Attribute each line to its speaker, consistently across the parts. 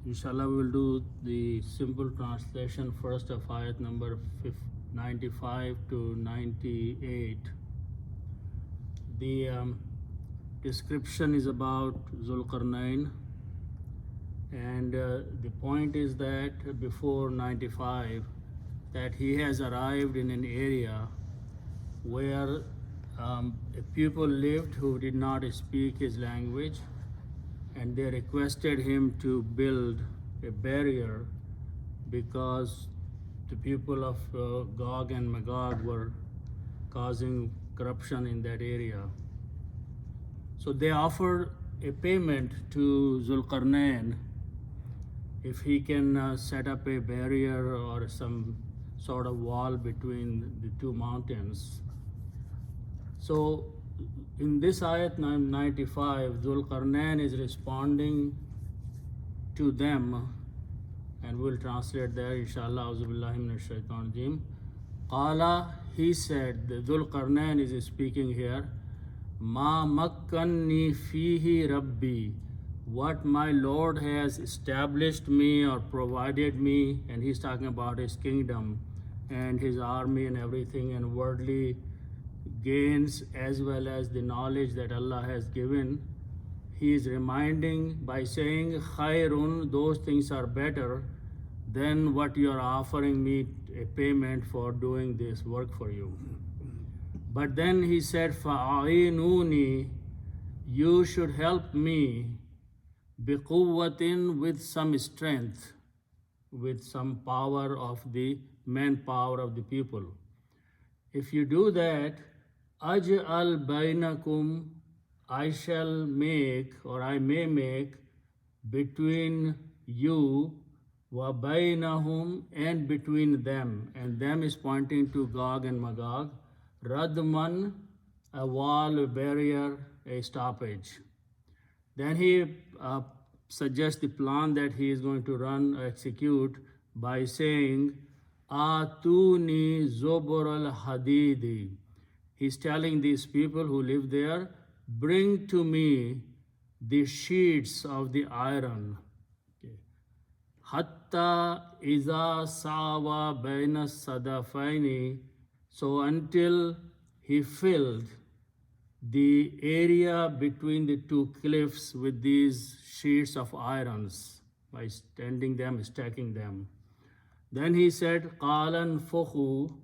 Speaker 1: Inshallah, we will do the simple translation first of ayat number 95 to 98. The description is about Zulqarnain, and the point is that before 95, that he has arrived in an area where people lived who did not speak his language, and they requested him to build a barrier because the people of Gog and Magog were causing corruption in that area. So they offered a payment to Zulqarnain if he can set up a barrier or some sort of wall between the two mountains. So in this ayat 95, Zulqarnain is responding to them, and we'll translate there, inshallah. Auzubillahi minash shaitanir rajeem. Qala, he said, the Zulqarnain is speaking here, Ma makkanni fihi rabbi, what my Lord has established me or provided me, and he's talking about his kingdom and his army and everything, and worldly gains as well as the knowledge that Allah has given. He is reminding by saying, Khairun, those things are better than what you are offering me a payment for doing this work for you. But then he said, Fa'inuni, you should help me biquwwatin, with some strength, with some power of the manpower of the people. If you do that, Aj'al bainakum, I shall make, or I may make, between you, wa bainahum, and between them, and them is pointing to Gog and Magog, radman, a wall, a barrier, a stoppage. Then he suggests the plan that he is going to execute by saying, Atuni zobor al-hadidi. He's telling these people who live there, bring to me the sheets of the iron. Hatta iza sawa baina sadafaini. So until he filled the area between the two cliffs with these sheets of irons by stacking them. Then he said, Qalan fukhu.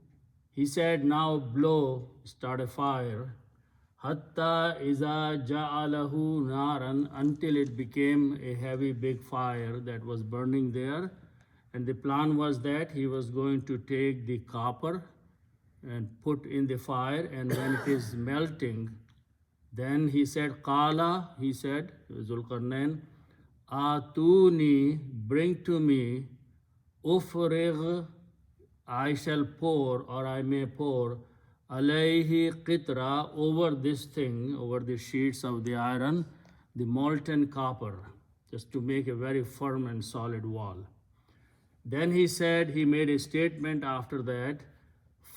Speaker 1: He said, now blow, start a fire. Hatta iza ja'alahu naran, until it became a heavy big fire that was burning there. And the plan was that he was going to take the copper and put in the fire, and when it is melting, then he said, Qala, he said, Zulqarnain, Atuni, bring to me, ufrigh, I shall pour, or I may pour, alayhi qitra, over this thing, over the sheets of the iron, the molten copper, just to make a very firm and solid wall. Then he said, he made a statement after that,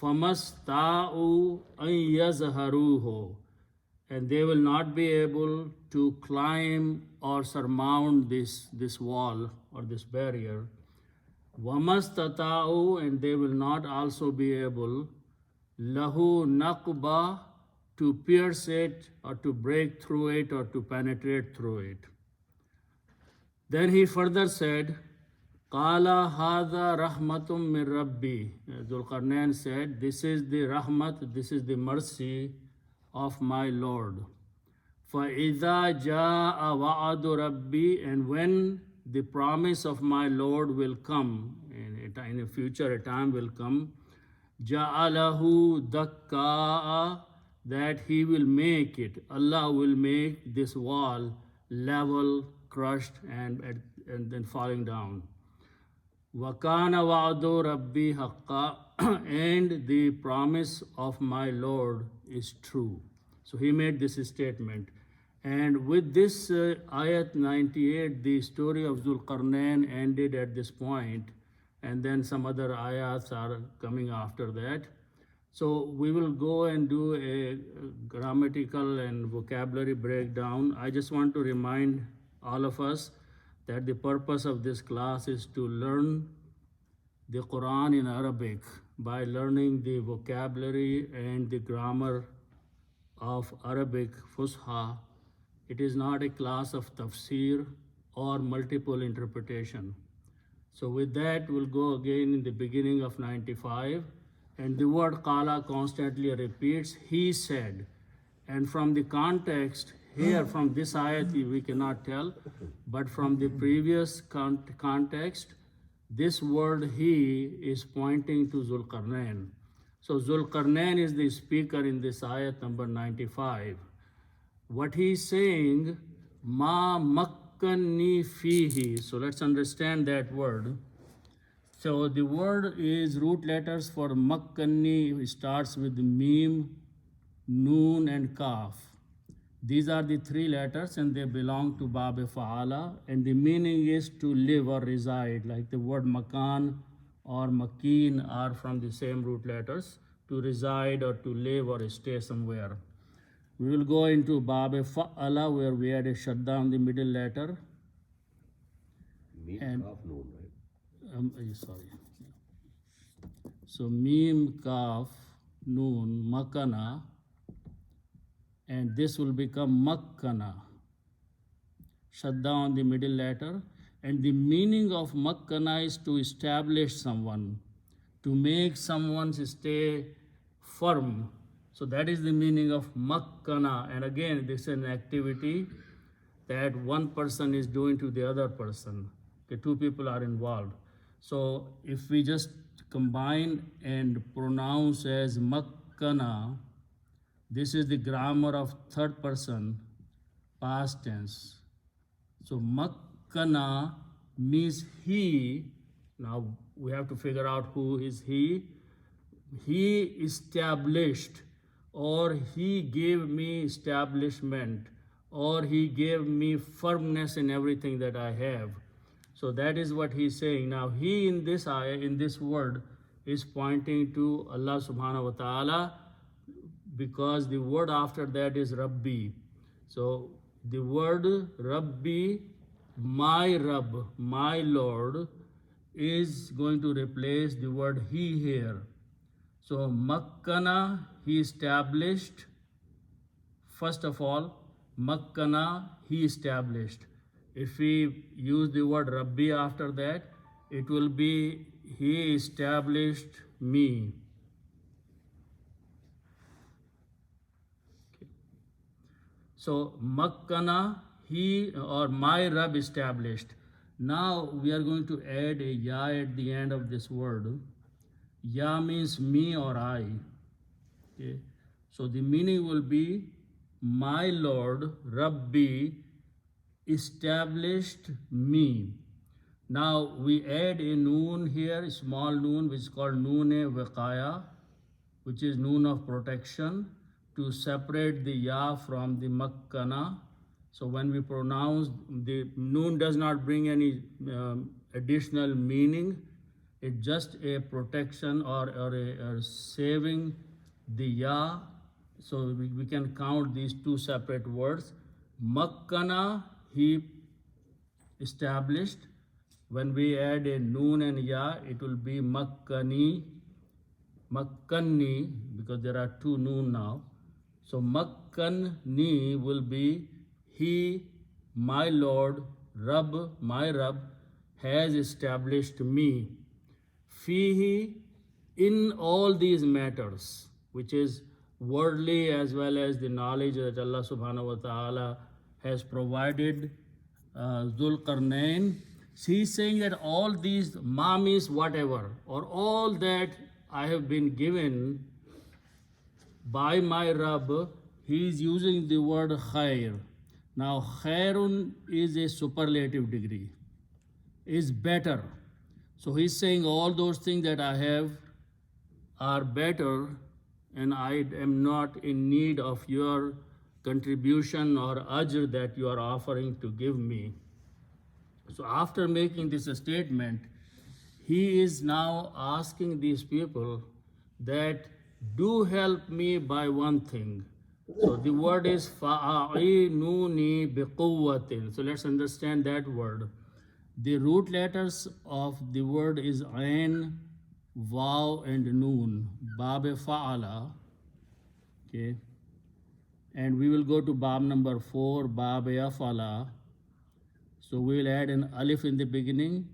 Speaker 1: famasta'u an yazharuhu, and they will not be able to climb or surmount this wall or this barrier. Wamastata'u, and they will not also be able, lahu naqba, to pierce it or to break through it or to penetrate through it. Then he further said, Qala hadha rahmatum min rabbi. Zulqarnain said, this is the rahmat, this is the mercy of my Lord. فَإِذَا جَاءَ وَعَدُ رَبِّي, and when the promise of my Lord will come, in the future a time will come, جَعَلَهُ دَكَّاءَ, that he will make it, Allah will make this wall level, crushed, and then falling down. وَكَانَ وَعْدُ رَبِّي حَقًّا, and the promise of my Lord is true. So he made this statement. And with this ayat 98, the story of Zulqarnain ended at this point, and then some other ayats are coming after that. So we will go and do a grammatical and vocabulary breakdown. I just want to remind all of us that the purpose of this class is to learn the Quran in Arabic by learning the vocabulary and the grammar of Arabic Fusha. It is not a class of tafsir or multiple interpretation. So with that, we'll go again in the beginning of 95. And the word qala constantly repeats, he said. And from the context here, from this ayat, we cannot tell, but from the previous context, this word he is pointing to Zulqarnain. So Zulqarnain is the speaker in this ayat number 95. What he is saying, ma makkanni fihi. So let's understand that word. So the word is root letters for makkanni. It starts with mim, noon, and kaf. These are the three letters and they belong to Bab Fa'ala, and the meaning is to live or reside, like the word makan or makin are from the same root letters, to reside or to live or stay somewhere. We will go into Bab Fa'ala where we had a shadda on the middle letter.
Speaker 2: Mim,
Speaker 1: and,
Speaker 2: kaf, noon, right?
Speaker 1: Sorry. So mim, kaf, noon, makana, and this will become makkana. Shadda on the middle letter. And the meaning of makkana is to establish someone, to make someone stay firm. So that is the meaning of makkana. And again, this is an activity that one person is doing to the other person. Okay, two people are involved. So if we just combine and pronounce as makkana, this is the grammar of third person, past tense. So makkana means he. Now we have to figure out who is he. He established, or he gave me establishment, or he gave me firmness in everything that I have. So that is what he's saying. Now he in this ayah, in this word, is pointing to Allah subhanahu wa ta'ala, because the word after that is Rabbi. So the word Rabbi, my Rabb, my Lord, is going to replace the word he here. So makkana, he established. First of all, makkana, he established. If we use the word Rabbi after that, it will be he established me. So makkana, he or my Rabb established. Now we are going to add a ya at the end of this word. Ya means me or I. Okay. So the meaning will be my Lord, Rabbi, established me. Now we add a noon here, a small noon, which is called noon-e-wiqaya, which is noon of protection, to separate the ya from the makkana. So when we pronounce, the noon does not bring any additional meaning. It's just a protection or a saving the ya. So we can count these two separate words. Makkana, he established. When we add a noon and ya, it will be makkani, makkanni, because there are two noon now. So makkanni will be he, my Lord, Rabb, my Rabb, has established me. Fihi, in all these matters, which is worldly as well as the knowledge that Allah subhanahu wa ta'ala has provided Zulqarnain. He's saying that all these, ma means whatever, or all that I have been given by my Rabb, he is using the word khair. Now khairun is a superlative degree, is better. So he's saying all those things that I have are better, and I am not in need of your contribution or ajr that you are offering to give me. So after making this statement, he is now asking these people that do help me by one thing. So the word is fa'a'inuni biquwwatin. So let's understand that word. The root letters of the word is ain, waw, and noon. Bab fa'ala. Okay. And we will go to bab number 4, bab yafala. So we will add an alif in the beginning.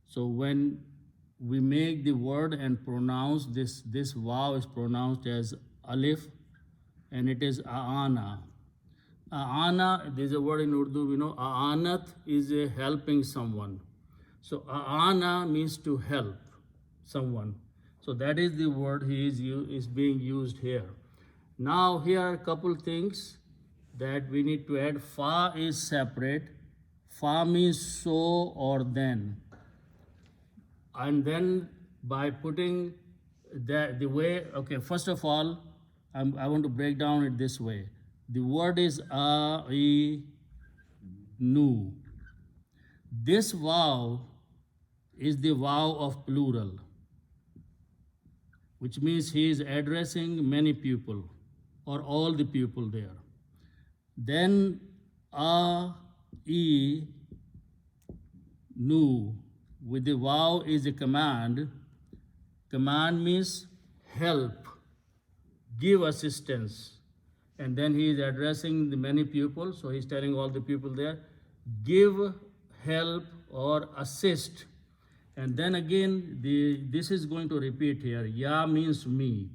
Speaker 1: So when we make the word and pronounce this waw is pronounced as alif, and it is aana. Aana, there's a word in Urdu, we know, aanat is a helping someone. So aana means to help someone. So that is the word is being used here. Now here are a couple things that we need to add. Fa is separate. Fa means so or then. And then by putting the way, okay, first of all, I want to break down it this way. The word is nu. This vow is the vow of plural, which means he is addressing many people or all the people there. Then nu with the vow is a command. Command means help, give assistance. And then he is addressing the many people, so he's telling all the people there, give, help, or assist. And then again, this is going to repeat here. Ya means me.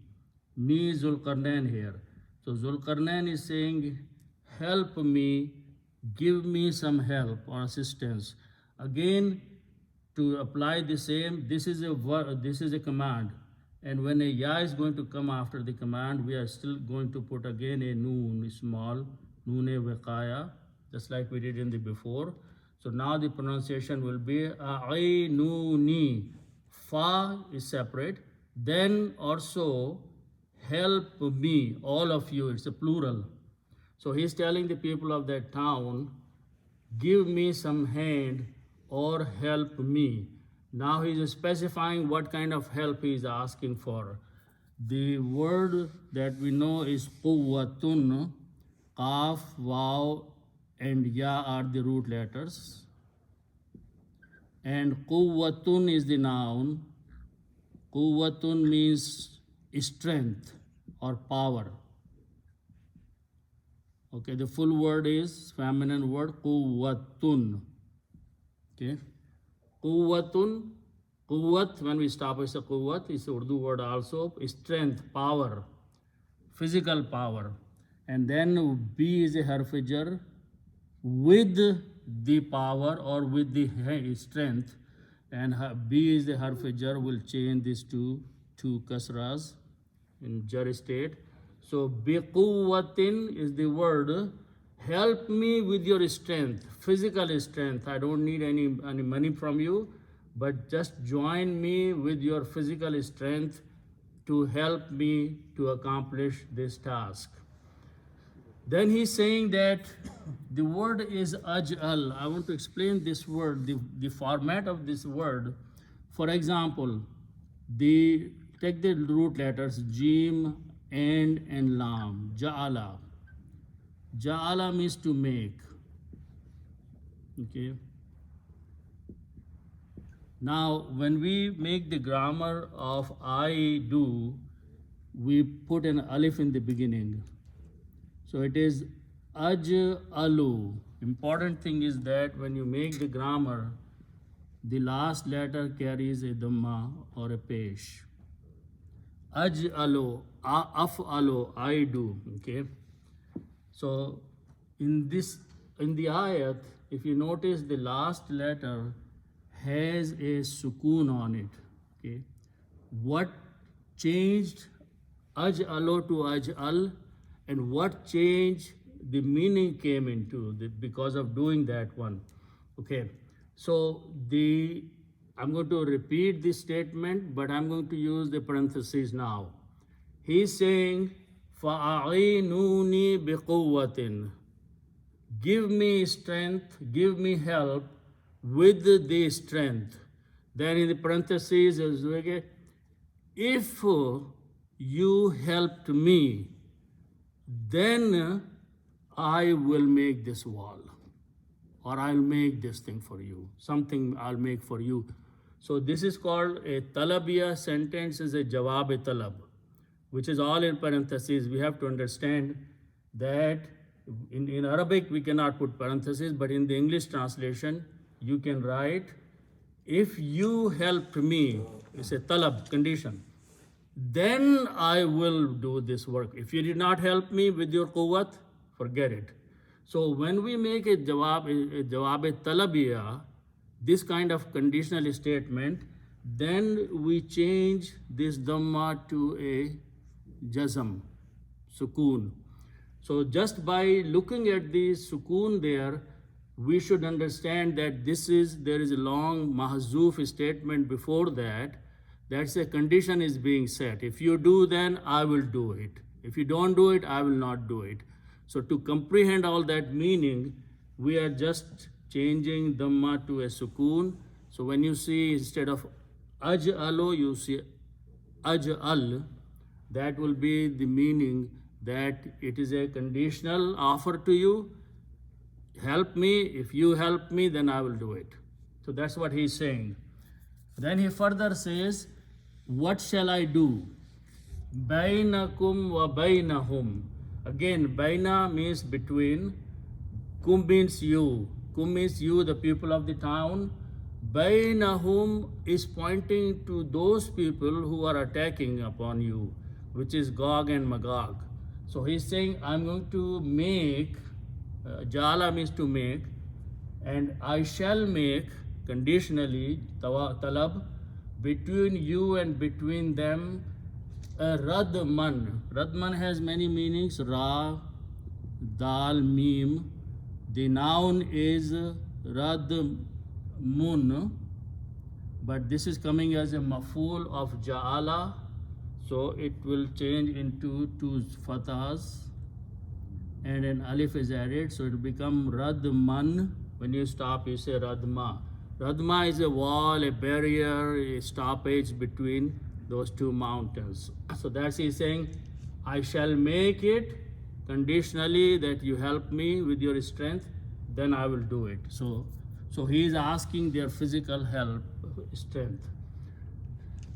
Speaker 1: Me is Zulkarnain here. So Zulkarnain is saying, help me, give me some help or assistance. Again, to apply the same, this is a command. And when a ya is going to come after the command, we are still going to put again a noon, small, noon-e wiqaya, just like we did in the before. So now the pronunciation will be a'inuni. Fa is separate. Then also help me, all of you, it's a plural. So he's telling the people of that town, give me some hand or help me. Now he is specifying what kind of help he is asking for. The word that we know is quwwatun. Qaf, waw, and ya are the root letters. And quwwatun is the noun. Quwwatun means strength or power. Okay, the full word is feminine word quwwatun. Okay. Quwwatun, quwwat, when we stop, it's a quwwat, it's an Urdu word also, strength, power, physical power. And then B is a harf jar with the power or with the strength. And B is the harf jar, will change this to two kasras in jar state. So bi quwwatin is the word, help me with your strength, physical strength. I don't need any money from you, but just join me with your physical strength to help me to accomplish this task. Then he's saying that the word is aj'al. I want to explain this word, the format of this word. For example, take the root letters jim, and lam, ja'ala. Ja'ala means to make. Okay. Now, when we make the grammar of I do, we put an alif in the beginning. So it is aj'alu. Important thing is that when you make the grammar, the last letter carries a dhamma or a pesh. Aj'alu, af'alu, I do. Okay. So in the ayat, if you notice, the last letter has a sukoon on it. Okay. What changed aj'alu to aj'al, and what change the meaning came into because of doing that one. Okay. So I'm going to repeat this statement, but I'm going to use the parentheses now. He's saying, فَأَعِينُونِي بِقُوَّةٍ. Give me strength, give me help with the strength. Then in the parentheses, if you helped me, then I will make this wall. or I'll make this thing for you, something I'll make for you. So this is called a talabiya sentence, is a jawab talab, which is all in parentheses. We have to understand that in Arabic we cannot put parentheses, but in the English translation you can write, if you help me, it's a talab condition, then I will do this work. If you did not help me with your quwwat, forget it. So when we make a jawab talabiya, this kind of conditional statement, then we change this dhamma to a jazm, sukoon. So just by looking at the sukoon there, we should understand that there is a long mahzoof statement before that. That's a condition is being set. If you do, then I will do it. If you don't do it, I will not do it. So to comprehend all that meaning, we are just changing dhamma to a sukoon. So when you see instead of aj'alo, you see aj'al, that will be the meaning that it is a conditional offer to you. Help me. If you help me, then I will do it. So that's what he's saying. Then he further says, what shall I do? Bainakum wa bainahum. Again, baina means between. Kum means you. Kum means you, the people of the town. Bainahum is pointing to those people who are attacking upon you, which is Gog and Magog. So he's saying, I'm going to make, jala means to make, and I shall make, conditionally, talab, between you and between them, a radman. Radman has many meanings, ra, dal, mim. The noun is radmun, but this is coming as a maf'ul of ja'ala, so it will change into two fathahs, and an alif is added, so it will become radman. When you stop, you say radma. Radma is a wall, a barrier, a stoppage between those two mountains. So that's he's saying, I shall make it conditionally that you help me with your strength, then I will do it. So he is asking their physical help, strength.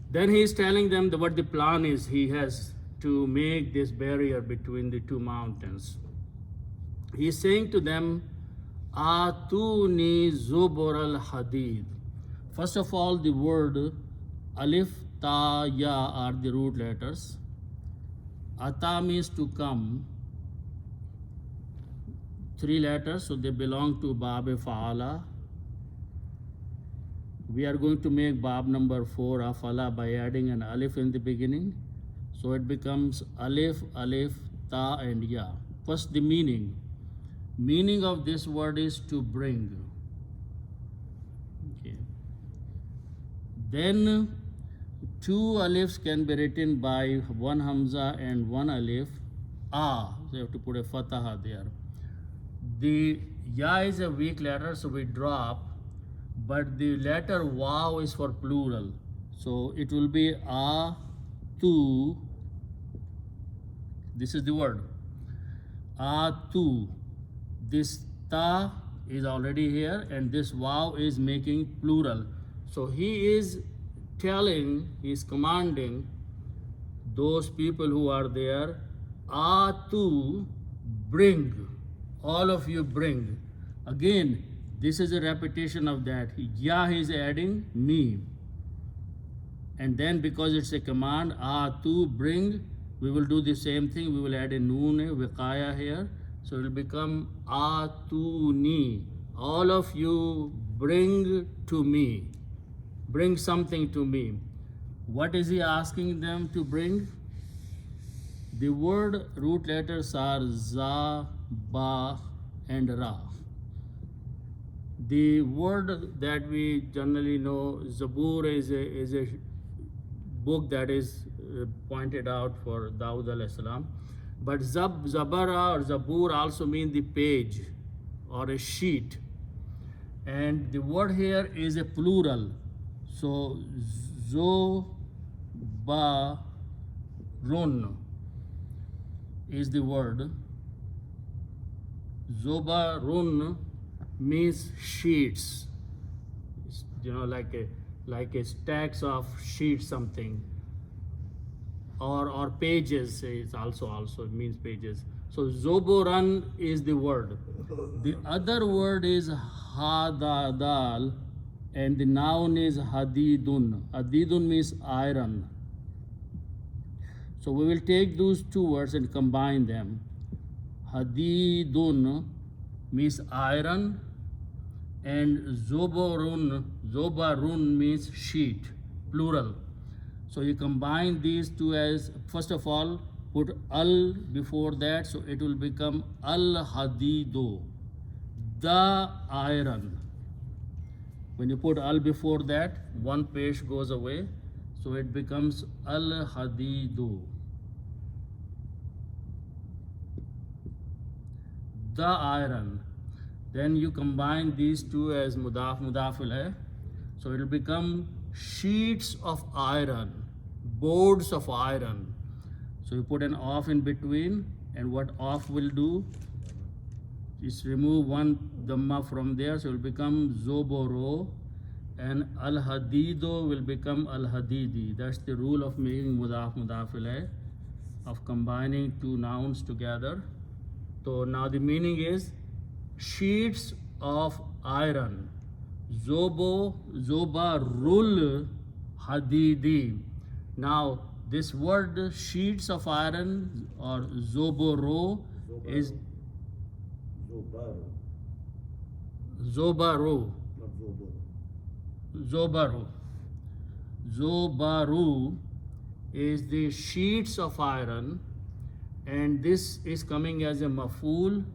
Speaker 1: Then he is telling them what the plan is. He has to make this barrier between the two mountains. He is saying to them, Atuni zubur al-hadid. First of all, the word alif, ta, ya are the root letters. Ata means to come. 3 letters, so they belong to Bab Fa'ala. We are going to make Bab number 4 Afala by adding an alif in the beginning. So it becomes alif, alif, ta and ya. First, the meaning. Meaning of this word is to bring. Okay. Then 2 alifs can be written by 1 hamza and 1 alif. So you have to put a fataha there. The ya is a weak letter, so we drop, but the letter waw is for plural. So it will be a, tu. This is the word. A, tu. This ta is already here, and this waw is making plural. So he is commanding those people who are there, tu, bring. All of you bring. Again, this is a repetition of that. Ya is adding me. And then because it's a command, tu, bring, we will do the same thing. We will add a noon, a wiqaya here. So it will become atuni. All of you bring to me. Bring something to me. What is he asking them to bring? The word root letters are za, ba, and ra. The word that we generally know, Zabur, is a book that is pointed out for Dawud alayhi salam. But Zabara or Zabur also mean the page or a sheet. And the word here is a plural. So, Zobarun is the word. Zobarun means sheets. You know, like a stacks of sheets, something. Or pages is also it means pages. So zoboran is the word. The other word is hadadal, and the noun is hadidun. Hadidun means iron. So we will take those two words and combine them. Hadidun means iron, and zobarun means sheet, plural. So you combine these two as, first of all, put al before that, so it will become al-hadidu, the iron. When you put al before that, one pesh goes away, so it becomes al-hadidu, the iron. Then you combine these two as mudafil hai, so it will become sheets of iron, boards of iron. So you put an off in between, and what off will do is remove one dhamma from there, so it will become zoboro, and al-hadido will become al-hadidi. That's the rule of making mudafil hai, of combining two nouns together. So now the meaning is sheets of iron. Zobarul hadidi. Now this word sheets of iron or zoboro is Zobaru. Zobaru is the sheets of iron, and this is coming as a maful.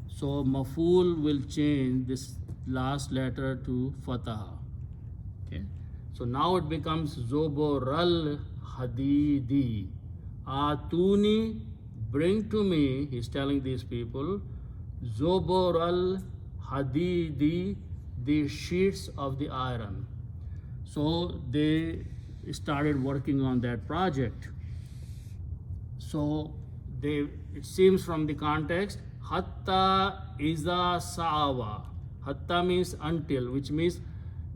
Speaker 1: So maful will change this last letter to fatah. Okay. So now it becomes zoboral hadidi. Atuni, bring to me, he's telling these people, zoboral hadidi, the sheets of the iron. So they started working on that project. So it seems from the context, hatta iza sa'awa. Hatta means until, which means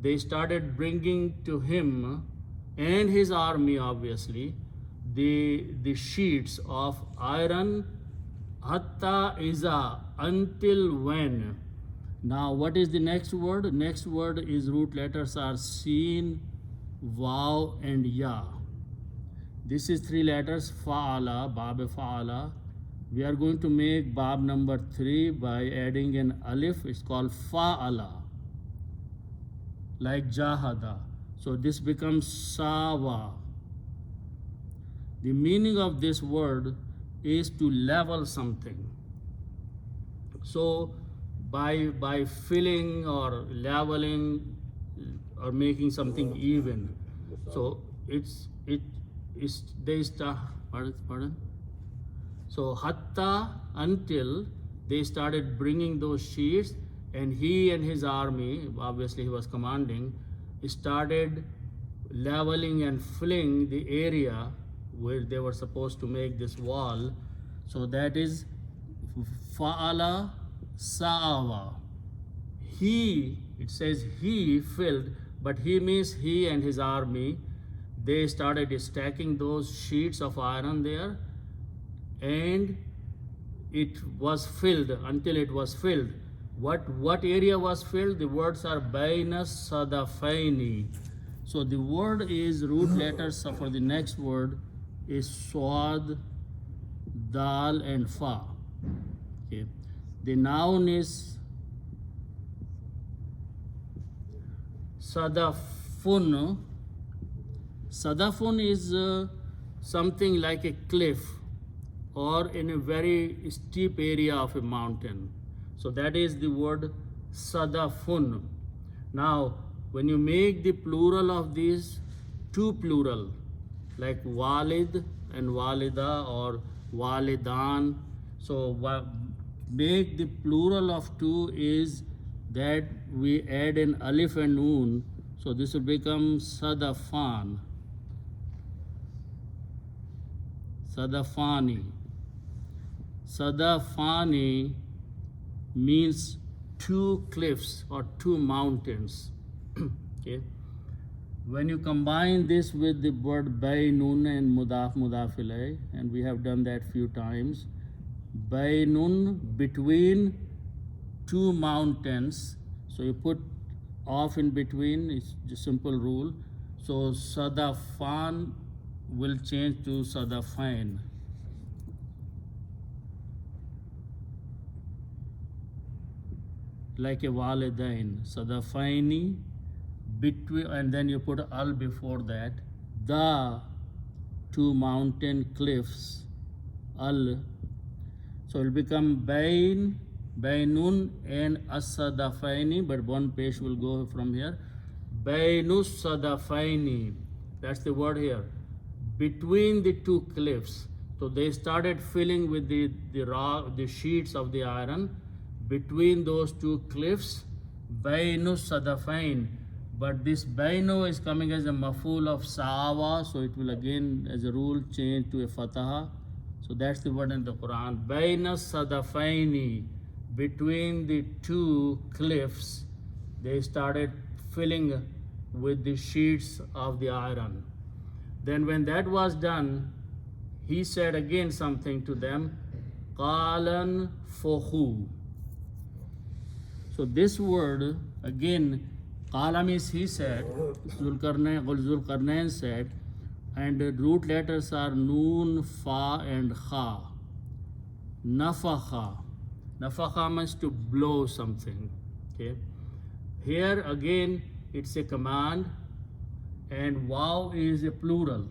Speaker 1: they started bringing to him and his army, obviously, the sheets of iron. Hatta iza, until when. Now what is the next word? Next word is root letters are sin, waw and ya. This is three letters, fa'ala, bab fa'ala. We are going to make bab number 3 by adding an alif. It's called fa'ala, like jahada. So this becomes sawa. The meaning of this word is to level something. So by filling or leveling or making something even. So they start, pardon? So hatta, until they started bringing those sheets, and he and his army, obviously he was commanding, started leveling and filling the area where they were supposed to make this wall. So that is fa'ala sa'awa. He, it says he filled, but he means he and his army. They started stacking those sheets of iron there, and it was filled until it was filled. What area was filled? The words are baina sadafaini. So the word is root letters for the next word is swad, dal and fa. Okay. The noun is sadafun. Sadafun is something like a cliff or in a very steep area of a mountain. So that is the word sadafun. Now, when you make the plural of these, two plural, like walid and walida or walidan, so make the plural of two is that we add an alif and noon, so this will become sadafan, sadafani. Sadafani means two cliffs or two mountains. Okay. When you combine this with the word baynun and mudaf ilay, and we have done that few times, baynun, between two mountains, so you put off in between, it's just simple rule. So sadafan will change to sadafain. Like a walidain, sadafaini, between, and then you put al before that, the two mountain cliffs, al. So it will become baynun and as-sadafaini, but one page will go from here. Baynus sadafaini, that's the word here. Between the two cliffs. So they started filling with the sheets of the iron between those two cliffs, baynus sadafain. But this bayno is coming as a maful of sa'awa, so it will again, as a rule, change to a fataha. So that's the word in the Quran. Bayna sadafaini, between the two cliffs, they started filling with the sheets of the iron. Then when that was done, he said again something to them, qalan fohu. So this word, again, qala means he said, Zulkarnain said, and the root letters are noon, fa, and kha. Nafakha. Nafakha means to blow something. Okay. Here again, it's a command, and waw is a plural.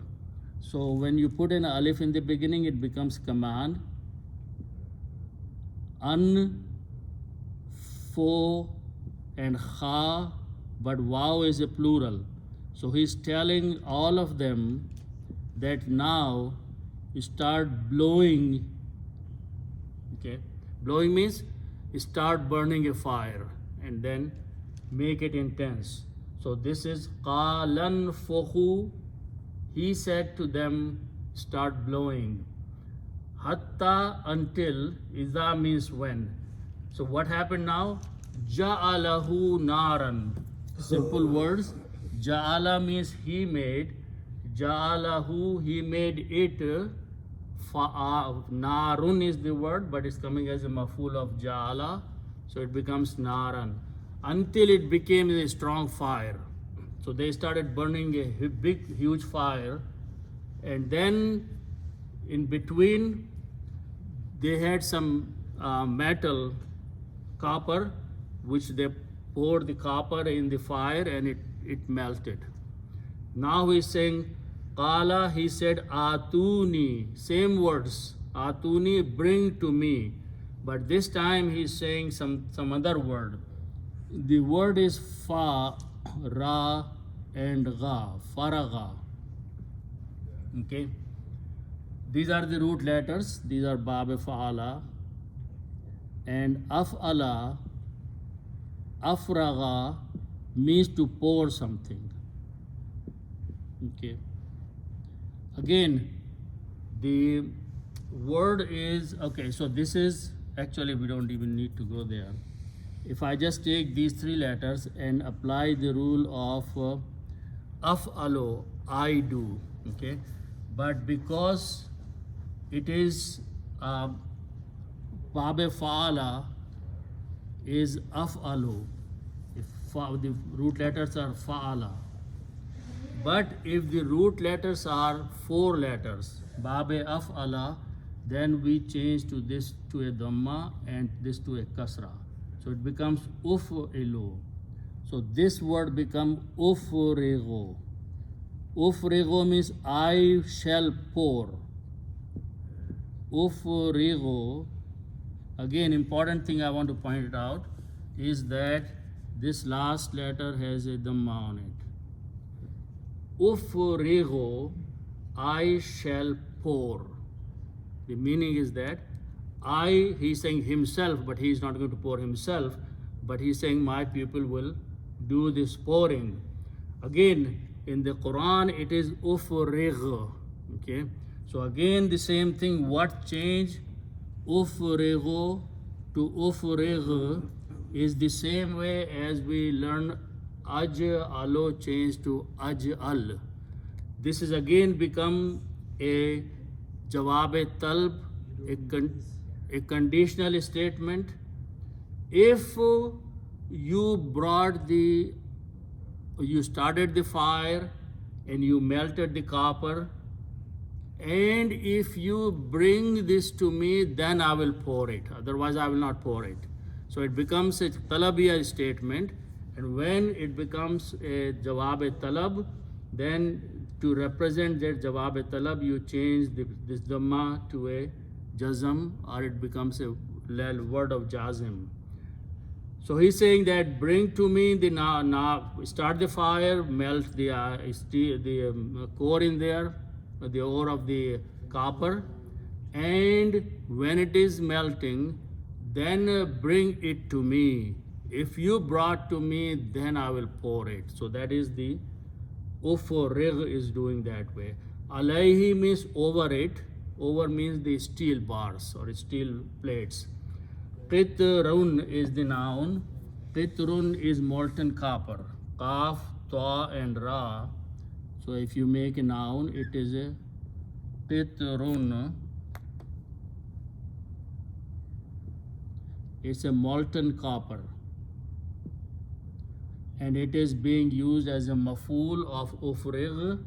Speaker 1: So when you put an alif in the beginning, it becomes command. An, fo, and kha, but waw is a plural. So he's telling all of them that now start blowing. Okay, blowing means start burning a fire and then make it intense. So this is qalan fohu. He said to them, start blowing. Hatta, until, iza means when. So what happened now? Ja'alahu naran. Simple words. Ja'ala means he made. Ja'alahu, he made it. Narun is the word, but it's coming as a maful of ja'ala. So it becomes naran. Until it became a strong fire. So they started burning a big, huge fire. And then in between, they had some metal, copper, which they poured the copper in the fire and it melted. Now he's saying, Qala, he said, Atuni, same words, Atuni, bring to me. But this time he's saying some other word. The word is fa, ra, and ga, faraga. Okay. These are the root letters. These are bab fa'ala. And af'ala, afraga means to pour something. Okay. Again, the word is, okay, so this is, actually we don't even need to go there. If I just take these three letters and apply the rule of af'alo, I do, okay? But because it is babe fa'ala is af'alu, if the root letters are fa'ala. But if the root letters are four letters, babe af'ala, then we change to this to a dhamma and this to a kasra. So it becomes uf'ilu. So this word becomes ufrigo. Ufrigo means I shall pour. Ufrigo, again, important thing I want to point it out is that this last letter has a dhamma on it. Ufrigo, I shall pour. The meaning is that he's saying himself, but he's not going to pour himself, but he's saying my people will do this pouring. Again, in the Quran, it is ufrig. Okay, so again the same thing. What change? Ufrigo to ufrig. is the same way as we learn aj alo changed to aj al. This is again become a jawab talb, a conditional statement. If you started the fire and you melted the copper, and if you bring this to me, then I will pour it. Otherwise, I will not pour it. So it becomes a talabiya statement, and when it becomes a jawab talab, then to represent that jawab talab, you change this dhamma to a jazm, or it becomes a word of jazim. So he's saying that bring to me the start the fire, melt the core in there, the ore of the copper, and when it is melting, then bring it to me. If you brought to me, then I will pour it. So that is the ufurig is doing that way. Alayhi means over it. Over means the steel bars or steel plates. Qitrun is the noun. Qitrun is molten copper. Qaf, ta, and ra. So if you make a noun, it is a qitrun. It's a molten copper. And it is being used as a maf'ul of ufrig.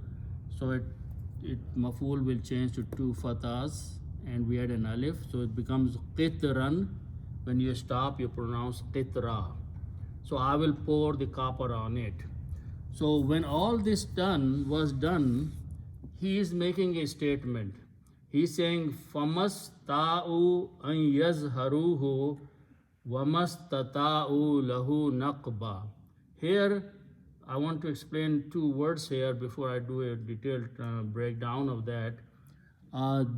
Speaker 1: So it maf'ul will change to two fathas, and we had an alif. So it becomes qitran. When you stop, you pronounce qitra. So I will pour the copper on it. So when all this was done, he is making a statement. He's saying, "Famasta'u an yazharuhu wamastata'u lahu naqba." Here, I want to explain two words here before I do a detailed breakdown of that.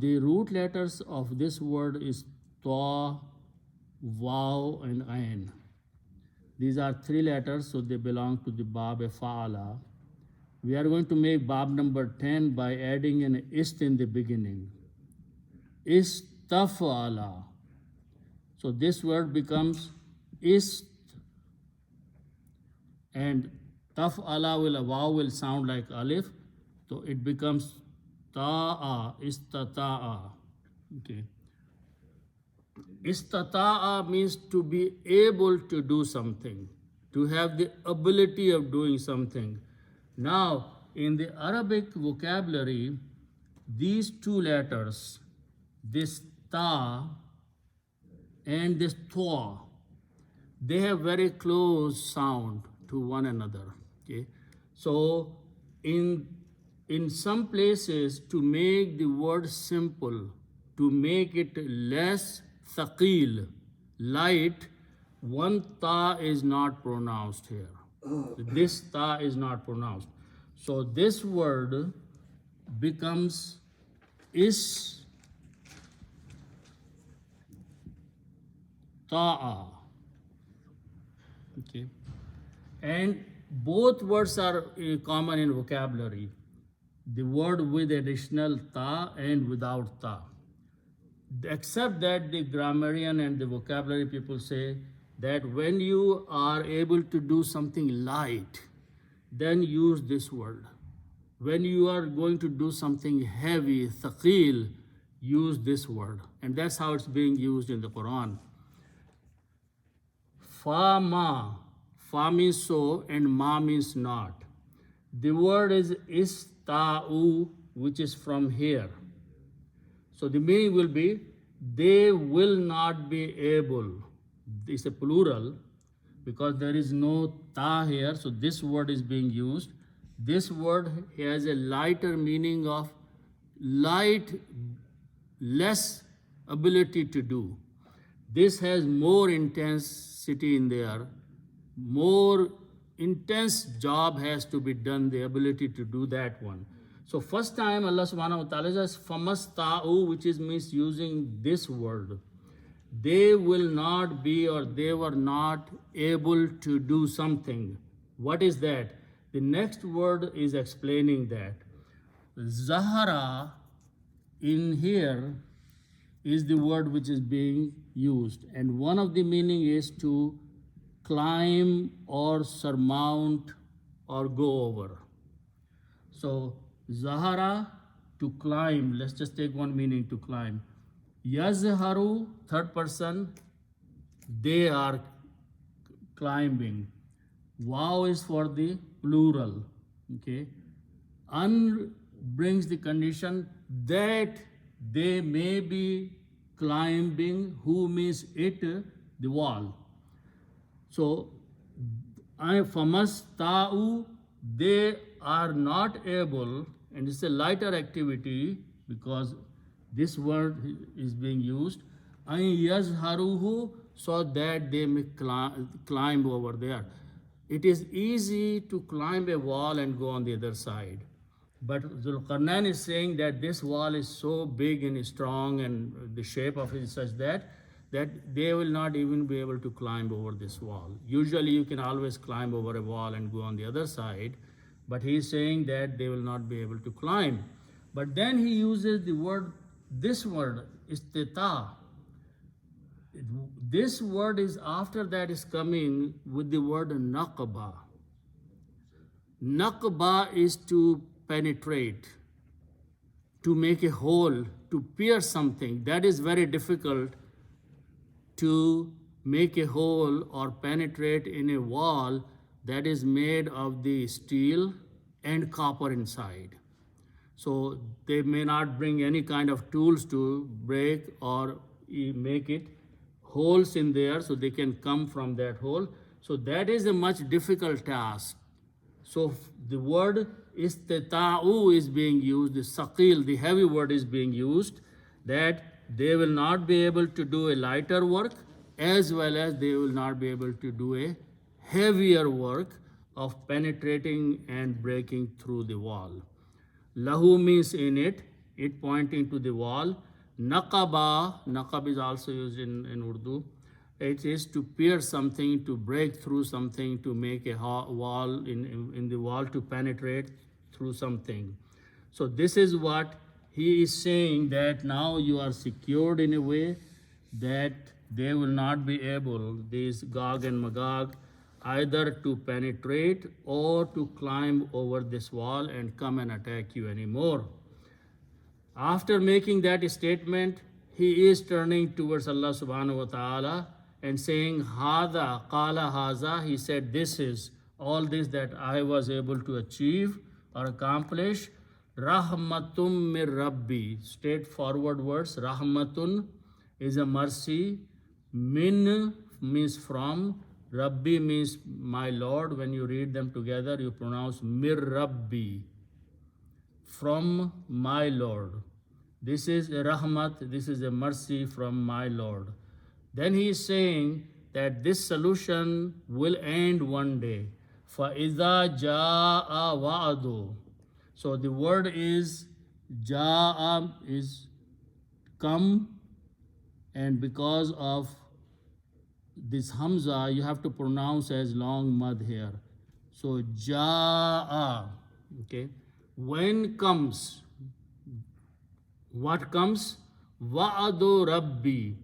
Speaker 1: The root letters of this word is ta, waw, and ain. These are three letters, so they belong to the bab fa'ala. We are going to make bab number 10 by adding an ist in the beginning. Istafala. So this word becomes ist, and taf'ala waw will sound like alif, so it becomes ta'a, istata'a. Okay. Istata'a means to be able to do something, to have the ability of doing something. Now, in the Arabic vocabulary, these two letters, this ta and this twa, they have very close sound to one another. Okay? So, in some places, to make the word simple, to make it less thaqil, light, one ta is not pronounced here. This ta is not pronounced. So this word becomes is ta'a. Okay. And both words are common in vocabulary. The word with additional ta and without ta. Except that the grammarian and the vocabulary people say that when you are able to do something light, then use this word. When you are going to do something heavy, thaqil, use this word. And that's how it's being used in the Quran. Fa ma. Fa means so and ma means not. The word is ista'u, which is from here. So the meaning will be, they will not be able. It's a plural because there is no ta here. So this word is being used. This word has a lighter meaning of light, less ability to do. This has more intensity in there. More intense job has to be done, the ability to do that one. So first time Allah subhanahu wa ta'ala says famasta'u, which is means using this word. They will not be, or they were not able to do something. What is that? The next word is explaining that. Zahara in here is the word which is being used, and one of the meaning is to climb or surmount or go over. So Zahara, to climb. Let's just take one meaning, to climb. Yazharu, third person, they are climbing. Wow is for the plural. Okay. An brings the condition that they may be climbing. Who means it? The wall. So famas ta'u, they are not able, and it's a lighter activity because this word is being used. An yazharuhu, so that they may climb over there. It is easy to climb a wall and go on the other side. But Zulqarnain is saying that this wall is so big and strong, and the shape of it is such that they will not even be able to climb over this wall. Usually you can always climb over a wall and go on the other side, but he is saying that they will not be able to climb. But then he uses this word, istita. This word is after that is coming with the word naqba. Naqba is to penetrate, to make a hole, to pierce something. That is very difficult, to make a hole or penetrate in a wall that is made of the steel and copper inside. So they may not bring any kind of tools to break or make it holes in there so they can come from that hole. So that is a much difficult task. So the word istita'u is being used, the saqil, the heavy word is being used, that they will not be able to do a lighter work, as well as they will not be able to do a heavier work of penetrating and breaking through the wall. Lahu means in it pointing to the wall. Naqab is also used in Urdu. It is to pierce something, to break through something, to make a wall in the wall, to penetrate through something. So this is what he is saying, that now you are secured in a way that they will not be able, these Gog and Magog, either to penetrate or to climb over this wall and come and attack you anymore. After making that statement, he is turning towards Allah subhanahu wa ta'ala and saying, Hada, Qala Haza, he said, this is all this that I was able to achieve or accomplish. Rahmatum mir Rabbi, straightforward words. Rahmatun is a mercy. Min means from. Rabbi means my Lord. When you read them together, you pronounce mir Rabbi, from my Lord. This is a rahmat, this is a mercy from my Lord. Then he is saying that this solution will end one day. فَإِذَا جَاءَ وَعْدُ. So the word is ja'a, is come, and because of this hamza, you have to pronounce as long mad here. So ja'a, okay. When comes, what comes? Wa'adu Rabbi.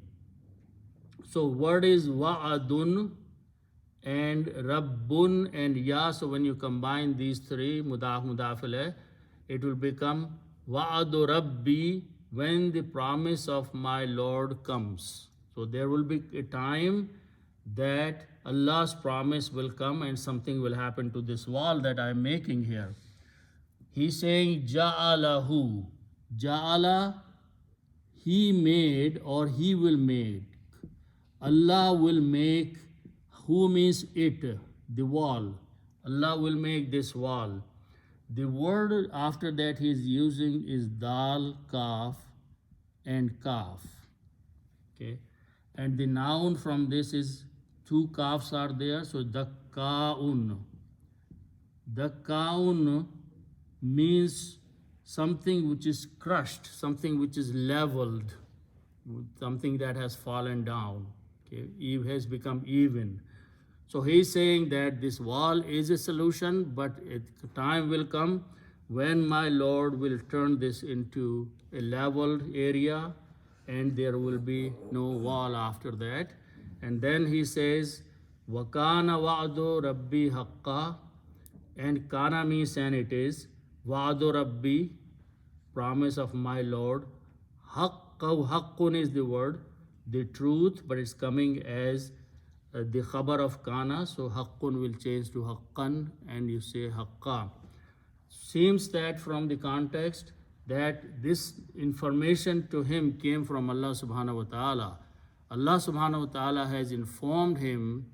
Speaker 1: So word is wa'adun and Rabbun and ya. So when you combine these three, mudaf mudafile, it will become wa'adu Rabbi, when the promise of my Lord comes. So there will be a time that Allah's promise will come and something will happen to this wall that I am making here. He's saying ja'alahu. Ja'ala, he made or he will make. Allah will make. Who means it? The wall. Allah will make this wall. The word after that he is using is dal, kaf, and kaf. Okay. And the noun from this is two kafs are there. So dakkaun. Dakkaun means something which is crushed, something which is leveled, something that has fallen down. Okay, Eve has become even. So he's saying that this wall is a solution, but a time will come when my Lord will turn this into a leveled area and there will be no wall after that. And then he says Wakana wa'du rabbi haqqa, and kana means and it is, wa'du rabbi, promise of my Lord, haqqun is the word, the truth, but it's coming as the khabar of kana, so haqqun will change to haqqan and you say haqqa. Seems that from the context that this information to him came from Allah subhanahu wa ta'ala. Allah subhanahu wa ta'ala has informed him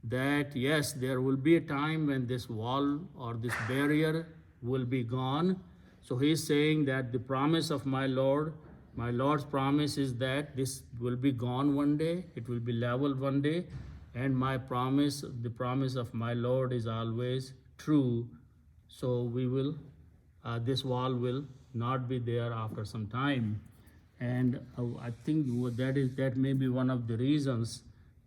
Speaker 1: that yes, there will be a time when this wall or this barrier will be gone. So he is saying that the promise of my Lord's promise is that this will be gone one day, it will be leveled one day, and my promise, the promise of my Lord is always true. So we will, this wall will not be there after some time. And I think that may be one of the reasons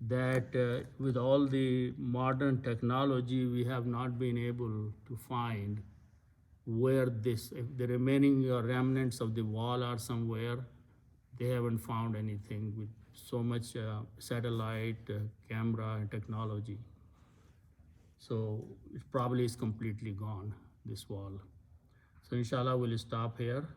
Speaker 1: that with all the modern technology, we have not been able to find where this, if the remaining remnants of the wall are somewhere. They haven't found anything with so much satellite camera and technology. So it probably is completely gone, this wall. So inshallah we'll stop here.